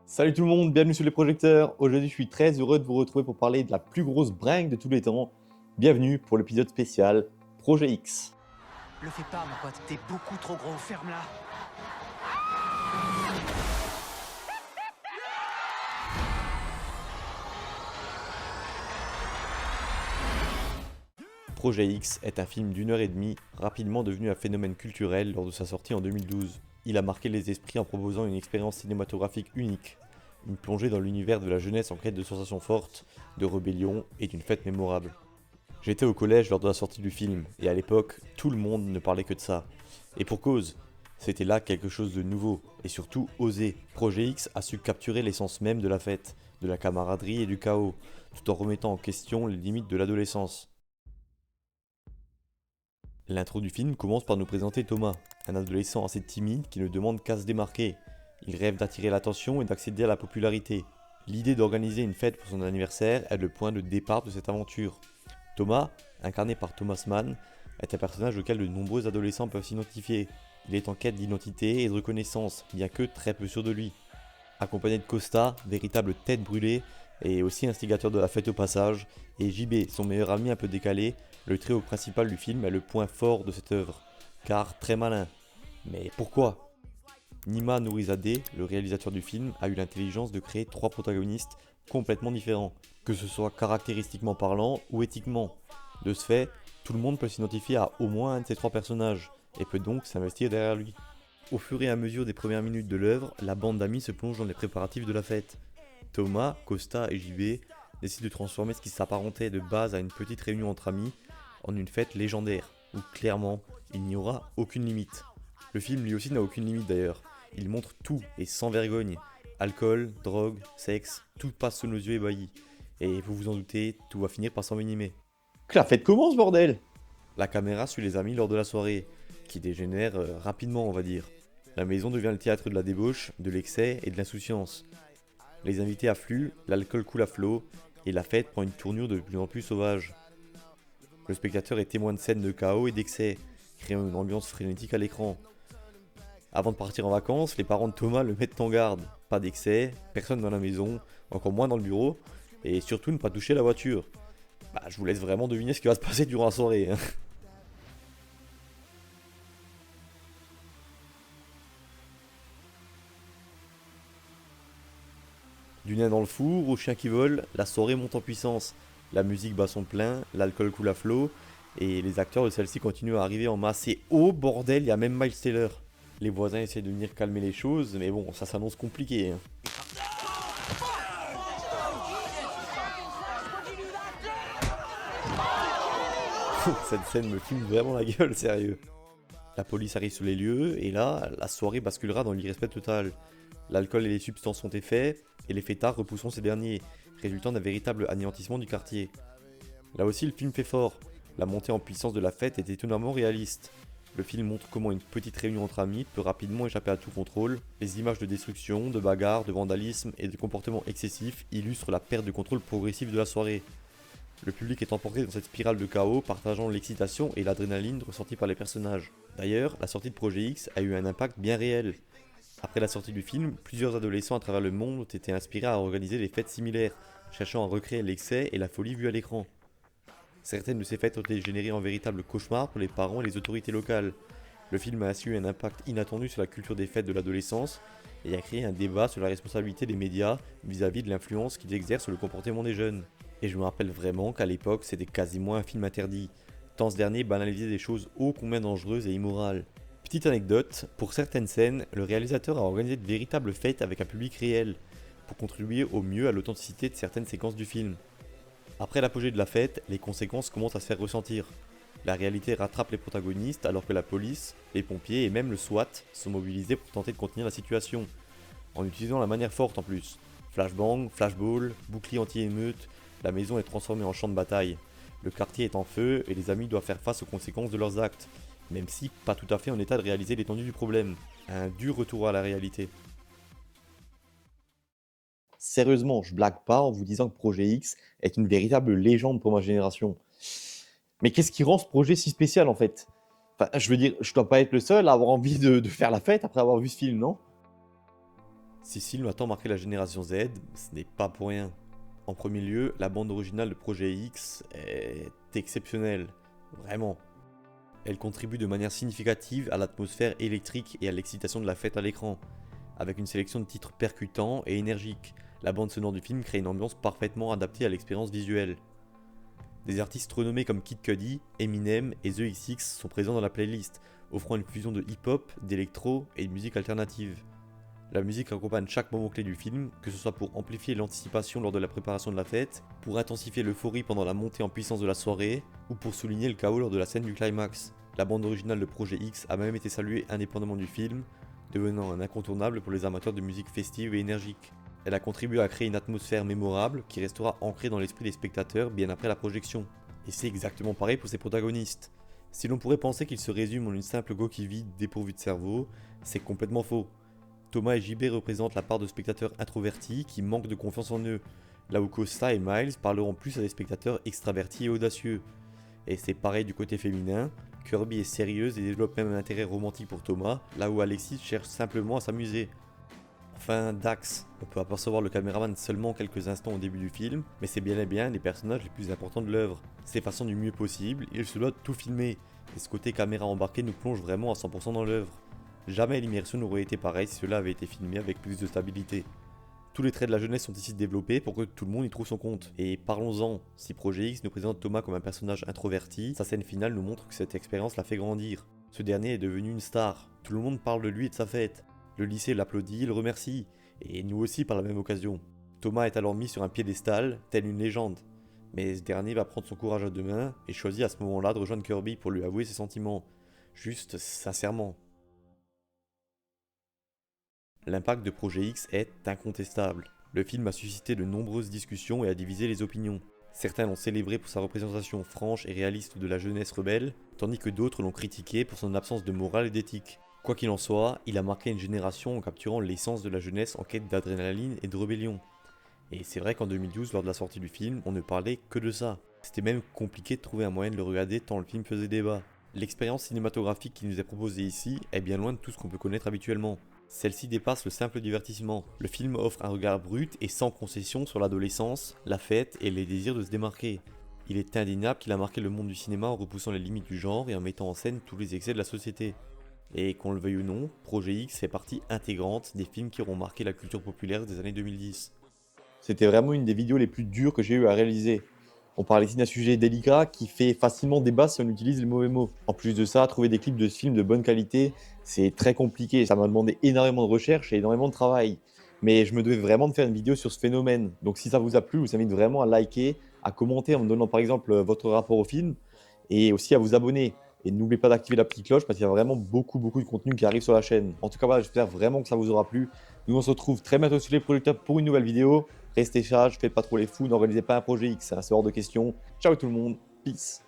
Salut tout le monde, bienvenue sur les projecteurs. Aujourd'hui, je suis très heureux de vous retrouver pour parler de la plus grosse bringue de tous les temps. Bienvenue pour l'épisode spécial Projet X. Le fais pas, mon pote, t'es beaucoup trop gros, ferme-la. Projet X est un film d'une heure et demie, rapidement devenu un phénomène culturel lors de sa sortie en 2012. Il a marqué les esprits en proposant une expérience cinématographique unique, une plongée dans l'univers de la jeunesse en quête de sensations fortes, de rébellion et d'une fête mémorable. J'étais au collège lors de la sortie du film, et à l'époque, tout le monde ne parlait que de ça. Et pour cause, c'était là quelque chose de nouveau, et surtout osé. Projet X a su capturer l'essence même de la fête, de la camaraderie et du chaos, tout en remettant en question les limites de l'adolescence. L'intro du film commence par nous présenter Thomas, un adolescent assez timide qui ne demande qu'à se démarquer. Il rêve d'attirer l'attention et d'accéder à la popularité. L'idée d'organiser une fête pour son anniversaire est le point de départ de cette aventure. Thomas, incarné par Thomas Mann, est un personnage auquel de nombreux adolescents peuvent s'identifier. Il est en quête d'identité et de reconnaissance, bien que très peu sûr de lui. Accompagné de Costa, véritable tête brûlée, et aussi instigateur de la fête au passage, et JB, son meilleur ami un peu décalé, le trio principal du film est le point fort de cette œuvre, car très malin. Mais pourquoi? Nima Nourizadeh, le réalisateur du film, a eu l'intelligence de créer trois protagonistes complètement différents, que ce soit caractéristiquement parlant ou éthiquement. De ce fait, tout le monde peut s'identifier à au moins un de ces trois personnages, et peut donc s'investir derrière lui. Au fur et à mesure des premières minutes de l'œuvre, la bande d'amis se plonge dans les préparatifs de la fête. Thomas, Costa et JB décident de transformer ce qui s'apparentait de base à une petite réunion entre amis en une fête légendaire, où clairement, il n'y aura aucune limite. Le film lui aussi n'a aucune limite d'ailleurs. Il montre tout et sans vergogne. Alcool, drogue, sexe, tout passe sous nos yeux ébahis. Et vous vous en doutez, tout va finir par s'envenimer. Que la fête commence, bordel! La caméra suit les amis lors de la soirée, qui dégénère rapidement, on va dire. La maison devient le théâtre de la débauche, de l'excès et de l'insouciance. Les invités affluent, l'alcool coule à flot, et la fête prend une tournure de plus en plus sauvage. Le spectateur est témoin de scènes de chaos et d'excès, créant une ambiance frénétique à l'écran. Avant de partir en vacances, les parents de Thomas le mettent en garde. Pas d'excès, personne dans la maison, encore moins dans le bureau, et surtout ne pas toucher la voiture. Bah, je vous laisse vraiment deviner ce qui va se passer durant la soirée. Hein. Du nain dans le four au chien qui vole, la soirée monte en puissance. La musique bat son plein, l'alcool coule à flot, et les acteurs de celle-ci continuent à arriver en masse. Et oh bordel, il y a même Miles Taylor. Les voisins essaient de venir calmer les choses, mais bon, ça s'annonce compliqué. Hein. Cette scène me filme vraiment la gueule, sérieux. La police arrive sur les lieux, et là, la soirée basculera dans l'irrespect total. L'alcool et les substances sont faits, et les fêtards repousseront ces derniers, résultant d'un véritable anéantissement du quartier. Là aussi, le film fait fort. La montée en puissance de la fête est étonnamment réaliste. Le film montre comment une petite réunion entre amis peut rapidement échapper à tout contrôle. Les images de destruction, de bagarres, de vandalisme et de comportements excessifs illustrent la perte de contrôle progressive de la soirée. Le public est emporté dans cette spirale de chaos, partageant l'excitation et l'adrénaline ressenties par les personnages. D'ailleurs, la sortie de Projet X a eu un impact bien réel. Après la sortie du film, plusieurs adolescents à travers le monde ont été inspirés à organiser des fêtes similaires, cherchant à recréer l'excès et la folie vue à l'écran. Certaines de ces fêtes ont été générées en véritable cauchemar pour les parents et les autorités locales. Le film a ainsi eu un impact inattendu sur la culture des fêtes de l'adolescence et a créé un débat sur la responsabilité des médias vis-à-vis de l'influence qu'ils exercent sur le comportement des jeunes. Et je me rappelle vraiment qu'à l'époque c'était quasiment un film interdit, tant ce dernier banalisait des choses ô combien dangereuses et immorales. Petite anecdote, pour certaines scènes, le réalisateur a organisé de véritables fêtes avec un public réel, pour contribuer au mieux à l'authenticité de certaines séquences du film. Après l'apogée de la fête, les conséquences commencent à se faire ressentir. La réalité rattrape les protagonistes alors que la police, les pompiers et même le SWAT sont mobilisés pour tenter de contenir la situation, en utilisant la manière forte en plus. Flashbang, flashball, bouclier anti-émeute, la maison est transformée en champ de bataille. Le quartier est en feu et les amis doivent faire face aux conséquences de leurs actes, même si pas tout à fait en état de réaliser l'étendue du problème. Un dur retour à la réalité. Sérieusement, je blague pas en vous disant que Projet X est une véritable légende pour ma génération. Mais qu'est-ce qui rend ce projet si spécial en fait? Enfin, je veux dire, je dois pas être le seul à avoir envie de faire la fête après avoir vu ce film, non? Si ce film a tant marqué la génération Z, ce n'est pas pour rien. En premier lieu, la bande originale de Projet X est exceptionnelle, vraiment. Elle contribue de manière significative à l'atmosphère électrique et à l'excitation de la fête à l'écran. Avec une sélection de titres percutants et énergiques, la bande sonore du film crée une ambiance parfaitement adaptée à l'expérience visuelle. Des artistes renommés comme Kid Cudi, Eminem et The XX sont présents dans la playlist, offrant une fusion de hip-hop, d'électro et de musique alternative. La musique accompagne chaque moment clé du film, que ce soit pour amplifier l'anticipation lors de la préparation de la fête, pour intensifier l'euphorie pendant la montée en puissance de la soirée, ou pour souligner le chaos lors de la scène du climax. La bande originale de Projet X a même été saluée indépendamment du film, devenant un incontournable pour les amateurs de musique festive et énergique. Elle a contribué à créer une atmosphère mémorable qui restera ancrée dans l'esprit des spectateurs bien après la projection. Et c'est exactement pareil pour ses protagonistes. Si l'on pourrait penser qu'ils se résument en une simple coquille vide dépourvue de cerveau, c'est complètement faux. Thomas et JB représentent la part de spectateurs introvertis qui manquent de confiance en eux, là où Costa et Miles parleront plus à des spectateurs extravertis et audacieux. Et c'est pareil du côté féminin, Kirby est sérieuse et développe même un intérêt romantique pour Thomas, là où Alexis cherche simplement à s'amuser. Enfin, Dax, on peut apercevoir le caméraman seulement quelques instants au début du film, mais c'est bien et bien les personnages les plus importants de l'œuvre. S'effaçant du mieux possible, il se doit de tout filmer, et ce côté caméra embarquée nous plonge vraiment à 100% dans l'œuvre. Jamais l'immersion n'aurait été pareille si cela avait été filmé avec plus de stabilité. Tous les traits de la jeunesse sont ici développés pour que tout le monde y trouve son compte. Et parlons-en, si Projet X nous présente Thomas comme un personnage introverti, sa scène finale nous montre que cette expérience l'a fait grandir. Ce dernier est devenu une star, tout le monde parle de lui et de sa fête. Le lycée l'applaudit, le remercie, et nous aussi par la même occasion. Thomas est alors mis sur un piédestal, tel une légende. Mais ce dernier va prendre son courage à deux mains et choisit à ce moment-là de rejoindre Kirby pour lui avouer ses sentiments. Juste sincèrement. L'impact de Projet X est incontestable. Le film a suscité de nombreuses discussions et a divisé les opinions. Certains l'ont célébré pour sa représentation franche et réaliste de la jeunesse rebelle, tandis que d'autres l'ont critiqué pour son absence de morale et d'éthique. Quoi qu'il en soit, il a marqué une génération en capturant l'essence de la jeunesse en quête d'adrénaline et de rébellion. Et c'est vrai qu'en 2012, lors de la sortie du film, on ne parlait que de ça. C'était même compliqué de trouver un moyen de le regarder tant le film faisait débat. L'expérience cinématographique qui nous est proposée ici est bien loin de tout ce qu'on peut connaître habituellement. Celle-ci dépasse le simple divertissement. Le film offre un regard brut et sans concession sur l'adolescence, la fête et les désirs de se démarquer. Il est indéniable qu'il a marqué le monde du cinéma en repoussant les limites du genre et en mettant en scène tous les excès de la société. Et qu'on le veuille ou non, Projet X fait partie intégrante des films qui auront marqué la culture populaire des années 2010. C'était vraiment une des vidéos les plus dures que j'ai eu à réaliser. On parle ici d'un sujet délicat qui fait facilement débat si on utilise les mauvais mots. En plus de ça, trouver des clips de ce film de bonne qualité, c'est très compliqué. Ça m'a demandé énormément de recherche et énormément de travail. Mais je me devais vraiment de faire une vidéo sur ce phénomène. Donc si ça vous a plu, je vous invite vraiment à liker, à commenter en me donnant par exemple votre rapport au film et aussi à vous abonner. Et n'oubliez pas d'activer la petite cloche parce qu'il y a vraiment beaucoup de contenu qui arrive sur la chaîne. En tout cas, voilà, j'espère vraiment que ça vous aura plu. Nous on se retrouve très bientôt sur les producteurs pour une nouvelle vidéo. Restez sages, faites pas trop les fous, n'organisez pas un projet X, hein, c'est hors de question. Ciao tout le monde, peace.